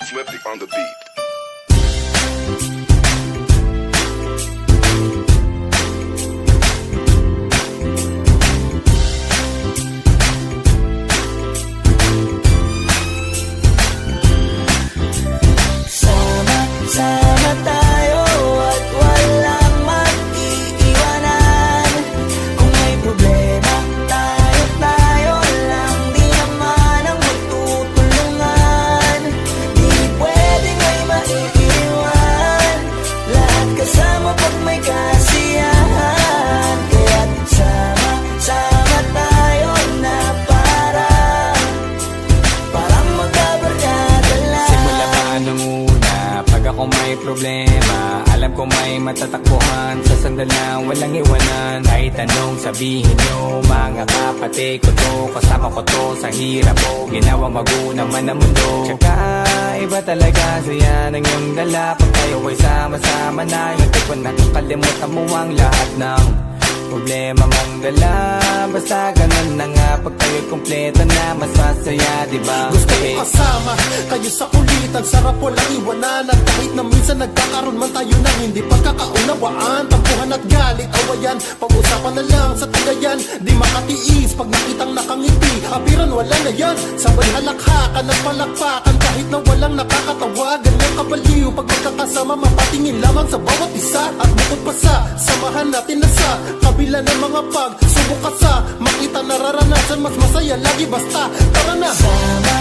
Swifty on the beat. Sama tayo at walang mag-iiwanan. Kung may problema, tayo lang. Di naman ang magtutulungan. Di pwedeng may maiiwan. Lahat kasama pag may kasiyahan. Kaya't sama tayo na parang magkabarkada lang. Simula pa nung una, pag ako may problema, alam ko may matatakbuhan. Sa sandal lang, walang iwanan. Kahit anong sabihin nyo, mga kapatid ko to, kasama ko to sa hirap ko, ginawang magunang man ang mundo. Tsaka iba talaga saya ng iyong dala. Pag tayo ay sama-sama na, hindi ko nakakalimutan mo ang lahat ng problema mong dala. Basta ganun na nga, pag tayo'y kumpleto na, mas masaya, diba? Gusto ko kasama kayo sa kulitan, sarap walang iwanan. At kahit na minsan nagkakaroon man tayo ng hindi pagkakaunawaan, tampuhan at galit, awayan, pag-usapan na lang sa tagayan. Di makatiis pag nakitang nakangiti, apiran wala na yan. Sabay halakhakan at palakpakan, kahit na walang nakakatawa. Ganyan kabaliw pag magkakasama, mapatingin lamang sa bawat isa. At bukod pa sa samahan natin na sa kabila ng mga pagsubok ka sa makita nararanasan, mas masaya lagi basta tara na. Sama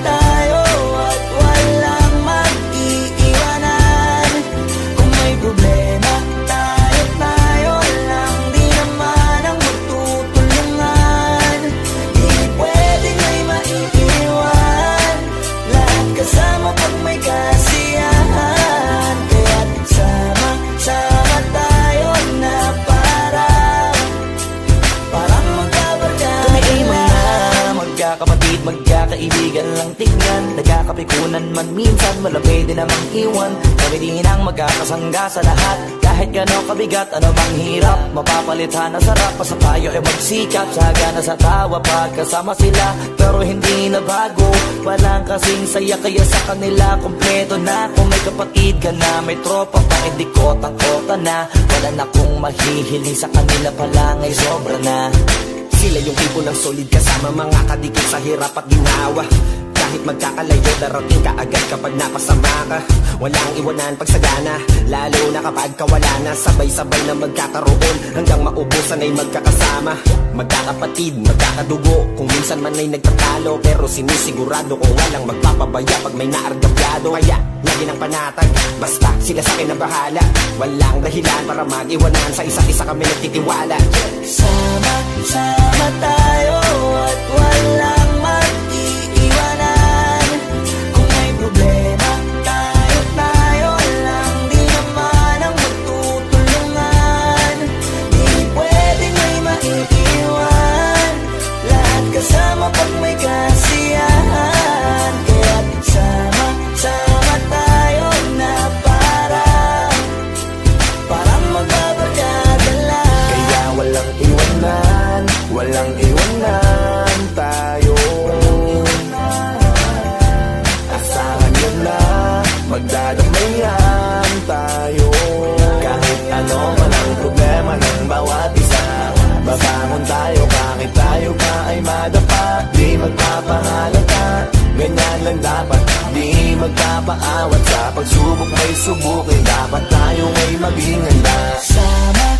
tayo at walang mag-iiwanan. Kung may problema, tayo lang. Di naman ang magtutulungan. Di pwedeng may maiiwan. Lahat kasama pag may kasiyahan. Kaya't sama tayo na parang magkabarkada lang. Magkakapatid, magkakaibigan lang tingnan. Nagkakapikunan man minsan, malapit din namang iwan. Kami din ang magkakasangga sa lahat. Kahit gano'ng kabigat, ano bang hirap, mapapalitan na sarap. Pa sa tayo ay magsikap, sagana sa tawa pagkasama sila. Pero hindi na bago, walang kasing saya. Kaya sa kanila kompleto na. Kung may kapatid ka na, may tropa pa, hindi kotang-kota na. Wala na kong mahihiling sa kanila pa lang ay sobra na. Sila yung tipo ng solid kasama, mga kadikit sa hirap at ginawa. Kahit magkakalayo, darating ka agad kapag napasama ka. Walang iwanan pag sagana, lalo na kapag kawala na. Sabay-sabay na magkakaroon, hanggang maubusan ay magkakasama. Magkakapatid, magkakadugo, kung minsan man ay nagtatalo. Pero sinisigurado kung walang magpapabaya pag may naargabyado. Kaya, lagi ng panatag, basta sila sa akin na bahala. Walang dahilan para mag-iwanan, sa isa't isa kami nagtitiwala. Sama tayo at walang mag-iiwanan. Kung may problema, tayo lang. Di naman ang magtutulungan. Di pwedeng may maiiwan. Lahat kasama pag may kasiyahan. Kaya't sama tayo na parang magbabarkada lang. Kaya walang iwanan, walang iwanan tayo. Asahan nyo na, magdadamayan tayo. Kahit ano man ang problema ng bawat isa, babangon tayo kahit tayo pa ay madapa. Di magpapahalata, ganyan lang dapat. Di magpapaawat sa pagsubok may subukin. Dapat tayo ay maging handa. Sama